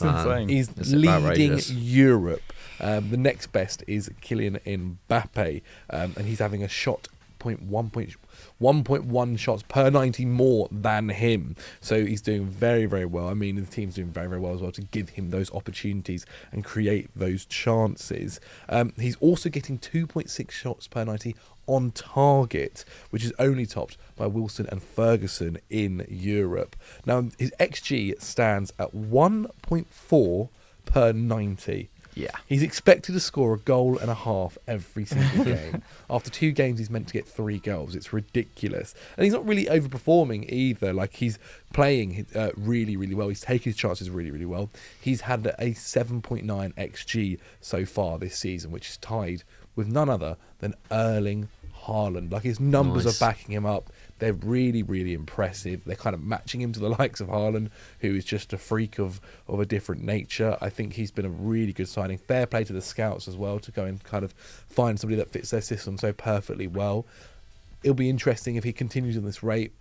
He's leading Europe. The next best is Kylian Mbappe, and he's having a shot 1.1 shots per 90 more than him. So he's doing very well. I mean, the team's doing very well as well to give him those opportunities and create those chances. He's also getting 2.6 shots per 90 on target, which is only topped by Wilson and Ferguson in Europe. Now, his XG stands at 1.4 per 90. Yeah. He's expected to score a goal and a half every single game. After 2 games, he's meant to get 3 goals. It's ridiculous. And he's not really overperforming either. Like, he's playing really well. He's taking his chances really well. He's had a 7.9 XG so far this season, which is tied with none other than Erling Haaland. Like, his numbers are backing him up. They're really impressive. They're kind of matching him to the likes of Haaland, who is just a freak of a different nature. I think he's been a really good signing. Fair play to the scouts as well to go and kind of find somebody that fits their system so perfectly well. It'll be interesting if he continues in this rate,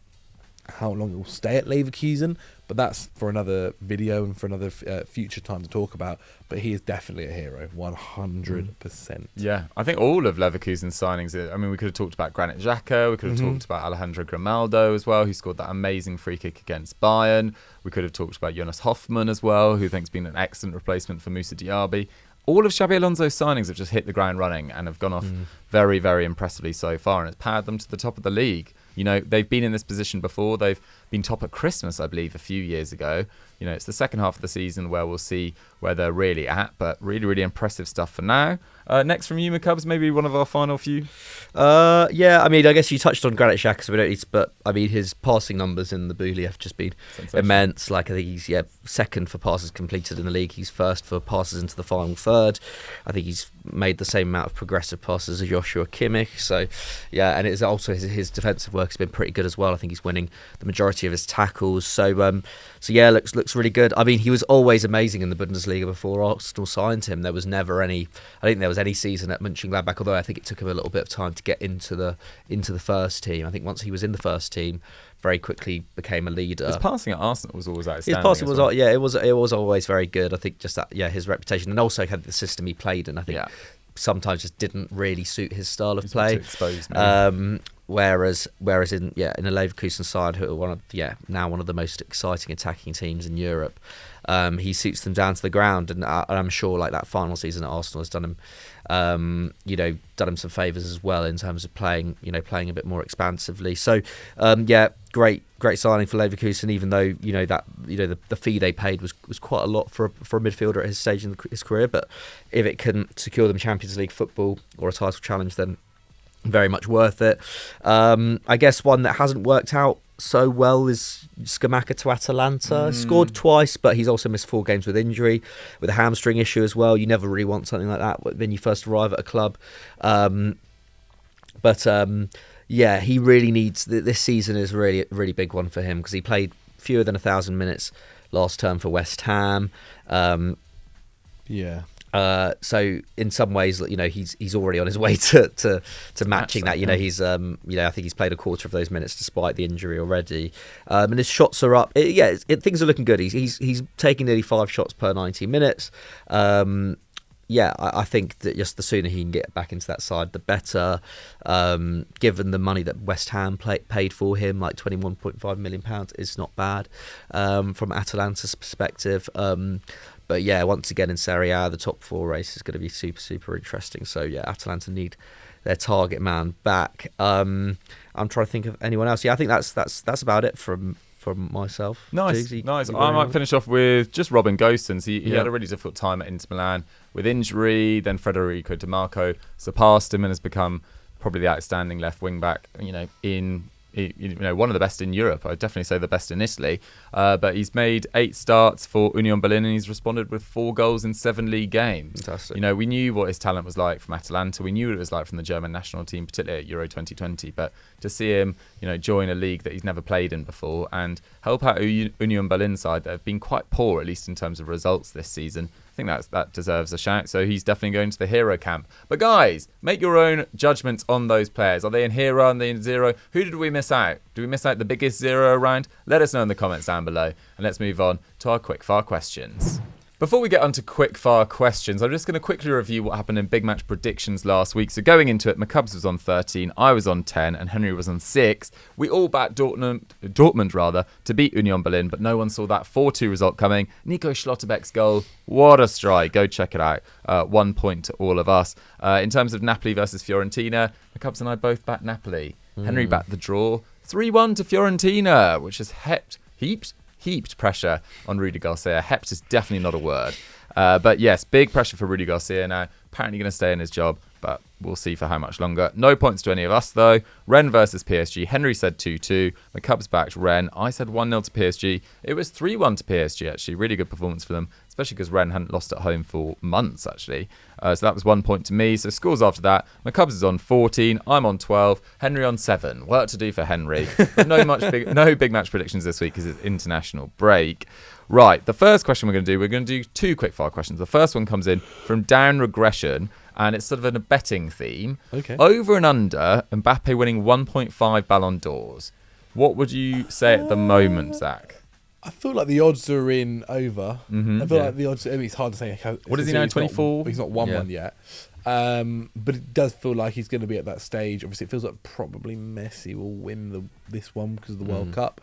how long he'll stay at Leverkusen. But that's for another video and for another future time to talk about. But he is definitely a hero, 100%. Yeah, I think all of Leverkusen's signings. I mean, we could have talked about Granit Xhaka. We could have talked about Alejandro Grimaldo as well, who scored that amazing free kick against Bayern. We could have talked about Jonas Hoffmann as well, who I think's been an excellent replacement for Moussa Diaby. All of Xabi Alonso's signings have just hit the ground running and have gone off very, very impressively so far, and it's powered them to the top of the league. You know, they've been in this position before. They've been top at Christmas, I believe, a few years ago. You know, it's the second half of the season where we'll see where they're really at, but really, really impressive stuff for now. Next from you, McCubs, maybe one of our final few. Yeah, I mean, I guess you touched on Granit Xhaka, so we don't need to, but I mean, his passing numbers in the Bundesliga have just been immense. Like, I think he's second for passes completed in the league. He's first for passes into the final third. I think he's made the same amount of progressive passes as Joshua Kimmich. So, yeah, and it's also his defensive work has been pretty good as well. I think he's winning the majority of his tackles. So yeah, looks really good. I mean, he was always amazing in the Bundesliga before Arsenal signed him. There was never any. I don't think there was any season at Mönchengladbach, although I think it took him a little bit of time to get into the first team. I think once he was in the first team, very quickly became a leader. His passing at Arsenal was always outstanding. His passing was, it was always very good. I think just that, his reputation, and also had the system he played in. I think sometimes just didn't really suit his style of play. Whereas in a Leverkusen side who are now one of the most exciting attacking teams in Europe, he suits them down to the ground, and I'm sure like that final season at Arsenal has done him some favours as well in terms of playing a bit more expansively. So great signing for Leverkusen, even though the fee they paid was quite a lot for a midfielder at his stage in his career. But if it couldn't secure them Champions League football or a title challenge, then very much worth it. I guess one that hasn't worked out so well is Scamacca to Atalanta. Scored twice, but he's also missed 4 games with injury, with a hamstring issue as well. You never really want something like that when you first arrive at a club. He really needs. This season is really, really big one for him because he played fewer than 1,000 minutes last term for West Ham. So in some ways, he's already on his way to matching that. He's I think he's played a quarter of those minutes despite the injury already, and his shots are up. Things are looking good. He's taking nearly 5 shots per 90 minutes. I think that just the sooner he can get back into that side, the better. Given the money that West Ham paid for him, like £21.5 million, is not bad from Atalanta's perspective. But once again in Serie A, the top 4 race is going to be super, super interesting. So Atalanta need their target man back. I'm trying to think of anyone else. I think that's about it from myself. Nice. I might finish off with just Robin Gosens. He had a really difficult time at Inter Milan with injury. Then Federico Di Marco surpassed him and has become probably the outstanding left wing back. One of the best in Europe. I'd definitely say the best in Italy. But he's made 8 starts for Union Berlin and he's responded with 4 goals in 7 league games. Fantastic. We knew what his talent was like from Atalanta. We knew what it was like from the German national team, particularly at Euro 2020. But to see him, join a league that he's never played in before and help out a Union Berlin side that have been quite poor, at least in terms of results this season, I think that deserves a shout. So he's definitely going to the hero camp. But guys, make your own judgments on those players. Are they in hero? Are they in zero? Who did we miss out? Do we miss out the biggest zero round? Let us know in the comments down below. And let's move on to our quickfire questions. Before we get on to quickfire questions, I'm just going to quickly review what happened in big match predictions last week. So going into it, McCubs was on 13, I was on 10, and Henry was on 6. We all backed Dortmund to beat Union Berlin, but no one saw that 4-2 result coming. Nico Schlotterbeck's goal, what a strike. Go check it out. 1 point to all of us. In terms of Napoli versus Fiorentina, McCubs and I both backed Napoli. Henry backed the draw. 3-1 to Fiorentina, which has heaped pressure on Rudy Garcia. Hept is definitely not a word. But yes, big pressure for Rudy Garcia now. Apparently going to stay in his job, but we'll see for how much longer. No points to any of us, though. Rennes versus PSG. Henry said 2-2. McCubs backed Rennes. I said 1-0 to PSG. It was 3-1 to PSG, actually. Really good performance for them, especially because Rennes hadn't lost at home for months, actually. So that was 1 point to me. So scores after that. McCubs is on 14. I'm on 12. Henry on 7. Work to do for Henry. But no big match predictions this week because it's international break. Right, the first question we're going to do 2 quickfire questions. The first one comes in from Down Regression, and it's sort of a betting theme. Okay. Over and under, Mbappe winning 1.5 Ballon d'Ors. What would you say at the moment, Zach? I feel like the odds are in over. Mm-hmm, I feel like the odds. I mean, it's hard to say. What is he now? 24. He's not won one yet. But it does feel like he's going to be at that stage. Obviously, it feels like probably Messi will win this one because of the World Cup.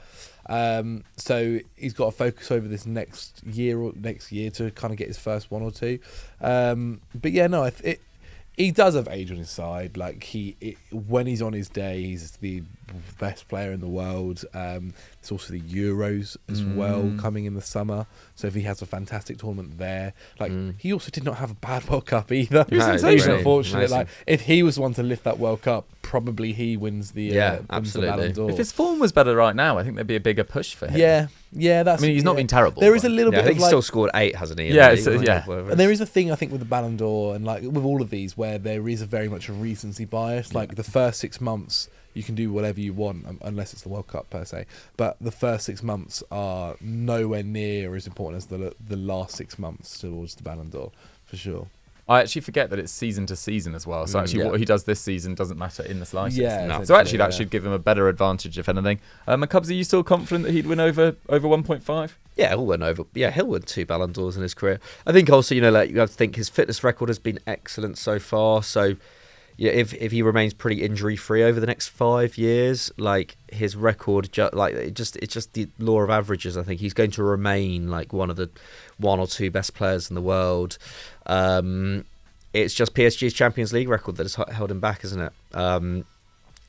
So he's got to focus over this next year to kind of get his first one or two. But yeah, no, he does have age on his side. Like when he's on his day, he's the best player in the world. There's also the Euros as well coming in the summer. So if he has a fantastic tournament there, like he also did not have a bad World Cup either. He was unfortunate. Like if he was one to lift that World Cup, probably he wins the Ballon d'Or. If his form was better right now, I think there'd be a bigger push for him. Yeah, that's. I mean, he's not been terrible. There is a little bit. I think of he's still scored 8, hasn't he? Yeah, and there is a thing I think with the Ballon d'Or and like with all of these where there is very much a recency bias. Like the first 6 months, you can do whatever you want unless it's the World Cup per se. But the first 6 months are nowhere near as important as the last 6 months towards the Ballon d'Or, for sure. I actually forget that it's season to season as well. So actually what he does this season doesn't matter in the slightest. Yeah, so actually that should give him a better advantage, if anything. Cubs, are you still confident that he'd win over 1.5? Yeah, he'll win over. Yeah, he'll win 2 Ballon d'Ors in his career. I think also, you have to think his fitness record has been excellent so far. So, yeah, if he remains pretty injury free over the next 5 years, like his record, it's just the law of averages. I think he's going to remain like one of the 1 or 2 best players in the world. It's just PSG's Champions League record that has held him back, isn't it?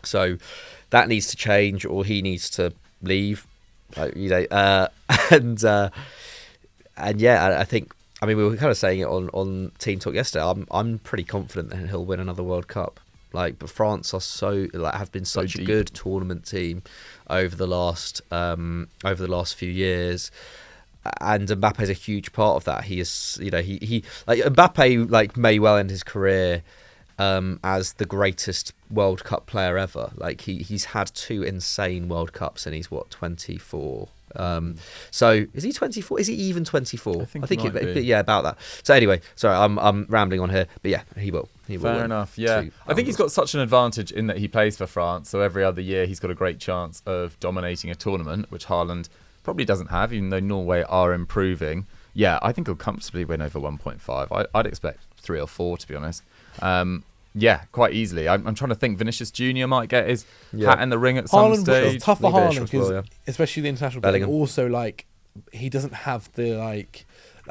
So that needs to change, or he needs to leave. And yeah, I think. I mean, we were kind of saying it on Team Talk yesterday. I'm pretty confident that he'll win another World Cup. But France are have been such a good tournament team over the last few years. And Mbappe is a huge part of that. He is, he Mbappe may well end his career as the greatest World Cup player ever. Like he's had 2 insane World Cups, and he's 24. So is he 24? Is he even 24? I think about that. So anyway, sorry, I'm rambling on here, but yeah, he will. Fair enough. Yeah, I think he's got such an advantage in that he plays for France. So every other year, he's got a great chance of dominating a tournament, which Haaland probably doesn't have, even though Norway are improving. Yeah, I think he'll comfortably win over 1.5. I'd expect 3 or 4, to be honest. Yeah, quite easily. I'm trying to think. Vinicius Junior might get his hat in the ring at some stage. It's tough for Haaland because, especially the international player, also like he doesn't have the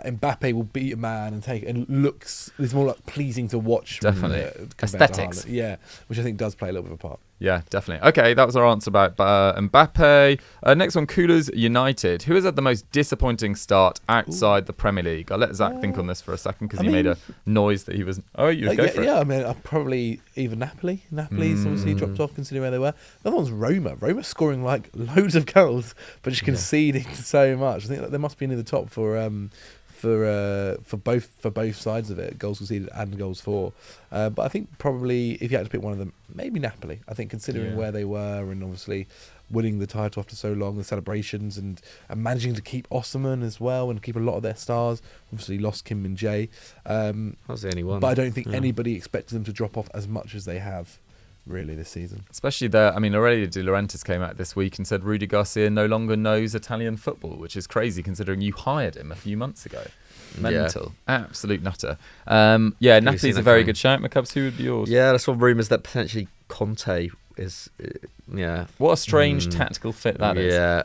Mbappe will beat a man and looks. It's more like pleasing to watch. Definitely aesthetics. Yeah, which I think does play a little bit of a part. Yeah, definitely. Okay, that was our answer about Mbappe. Next one, Coolers United. Who has had the most disappointing start outside the Premier League? I'll let Zach think on this for a second because he made a noise that he was... Oh, you go for it. Yeah, I mean, probably even Napoli. Napoli's obviously dropped off considering where they were. The other one's Roma. Roma scoring like loads of goals, but just conceding so much. I think that there must be near the top for both sides of it, goals conceded and goals for. But I think probably if you had to pick one of them, maybe Napoli. I think considering where they were and obviously winning the title after so long, the celebrations and managing to keep Ousmane as well and keep a lot of their stars. Obviously lost Kim Min-Jae. That was the only one. But I don't think anybody expected them to drop off as much as they have really this season. Especially there, I mean, Aurelio De Laurentiis came out this week and said Rudi Garcia no longer knows Italian football, which is crazy considering you hired him a few months ago. Mental. Absolute nutter. Napoli's a very good shout. McCubs, who would be yours? Yeah, that's what rumours that potentially Conte is... What a strange tactical fit that is.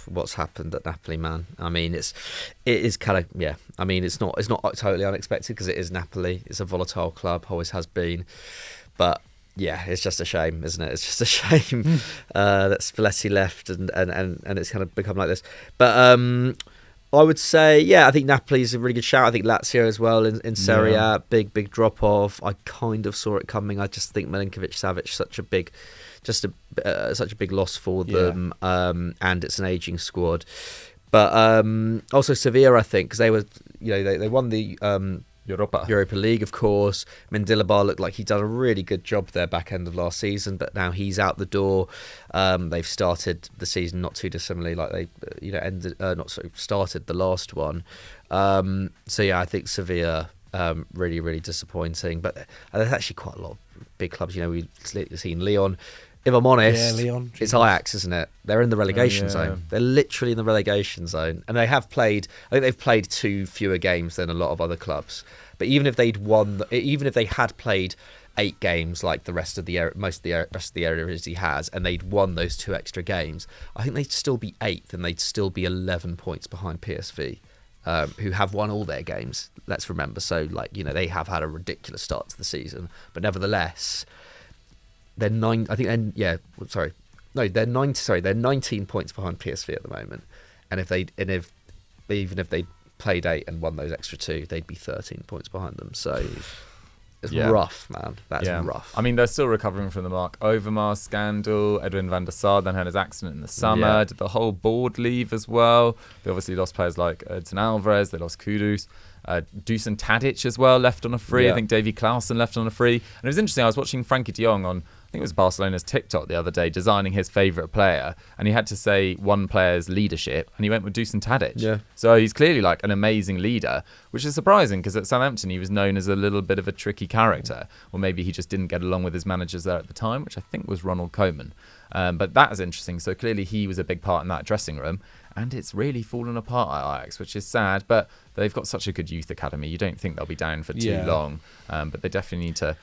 What's happened at Napoli, man. I mean, it is kind of... Yeah, I mean, it's not totally unexpected because it is Napoli. It's a volatile club, always has been. But... yeah, it's just a shame, isn't it? It's just a shame that Spalletti left and it's kind of become like this. But I would say, I think Napoli's a really good shout. I think Lazio as well in Serie A, big drop off. I kind of saw it coming. I just think Milinkovic-Savic such a big loss for them, and it's an aging squad. But also Sevilla, I think, because they were, they won the Europa League, of course. Mendilibar looked like he'd done a really good job there back end of last season, but now he's out the door. They've started the season not too dissimilarly, like they started the last one. I think Sevilla really, really disappointing. But there's actually quite a lot of big clubs. We've seen Lyon if I'm honest, Leon. it's Ajax, isn't it? They're in the relegation zone. They're literally in the relegation zone, and they have played. I think they've played 2 fewer games than a lot of other clubs. But even if they had played 8 games like the rest of the rest of the Eredivisie has, and they'd won those 2 extra games, I think they'd still be 8th, and they'd still be 11 points behind PSV, who have won all their games. Let's remember. So, they have had a ridiculous start to the season, but nevertheless. They're 19 points behind PSV at the moment, and even if they played 8 and won those extra 2, they'd be 13 points behind them. So it's rough, man. That's rough. I mean, they're still recovering from the Mark Overmars scandal. Edwin van der Sar then had his accident in the summer. Did the whole board leave as well? They obviously lost players like Edson Alvarez. They lost Kudus. Dusan Tadic as well left on a free. I think Davy Klaassen left on a free. And it was interesting. I was watching Frankie de Jong on, I think it was Barcelona's TikTok the other day, designing his favourite player, and he had to say one player's leadership, and he went with Dusan Tadic. Yeah. So he's clearly like an amazing leader, which is surprising because at Southampton he was known as a little bit of a tricky character, or maybe he just didn't get along with his managers there at the time, which I think was Ronald Koeman. But that is interesting. So clearly he was a big part in that dressing room. And it's really fallen apart at Ajax, which is sad. But they've got such a good youth academy. You don't think they'll be down for too long. But they definitely need to...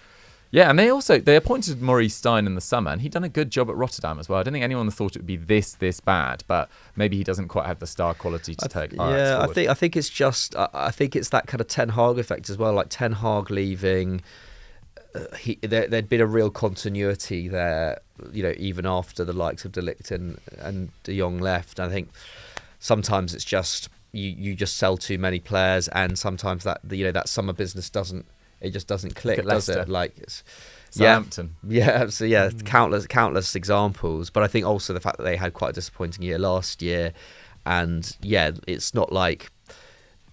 Yeah, and they appointed Maurice Stein in the summer, and he'd done a good job at Rotterdam as well. I don't think anyone thought it would be this bad, but maybe he doesn't quite have the star quality to take Ajax forward. I think it's just... I think it's that kind of Ten Hag effect as well. Like Ten Hag leaving... there'd been a real continuity there, even after the likes of De Ligt and De Jong left. I think sometimes it's just you just sell too many players, and sometimes that summer business doesn't click, does it? Like it's Southampton. Countless examples. But I think also the fact that they had quite a disappointing year last year, and it's not like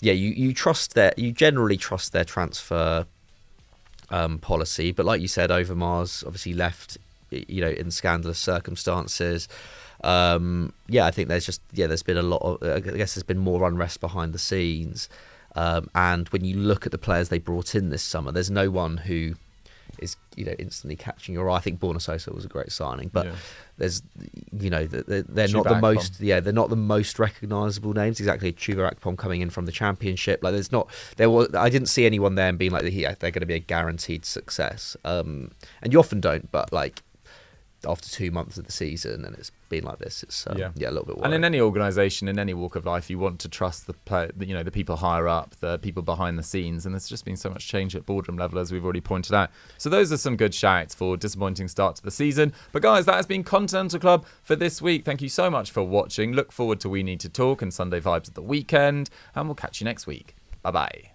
you generally trust their transfer policy, but like you said, Overmars obviously left, in scandalous circumstances. I think there's been a lot of, I guess there's been more unrest behind the scenes. And when you look at the players they brought in this summer, there's no one who is instantly catching your eye. I think Borna Sosa was a great signing, but there's they're not the most they're not the most recognisable names. Exactly, Chuba Akpom coming in from the Championship. Like I didn't see anyone there and being like they're going to be a guaranteed success. And you often don't, but like after 2 months of the season and it's been like this, it's a little bit worrying. And in any organisation, in any walk of life, you want to trust the people higher up, the people behind the scenes, and there's just been so much change at boardroom level, as we've already pointed out. So those are some good shouts for disappointing start to the season. But guys, that has been Continental Club for this week. Thank you so much for watching. Look forward to We Need to Talk and Sunday Vibes at the weekend, and we'll catch you next week. Bye bye.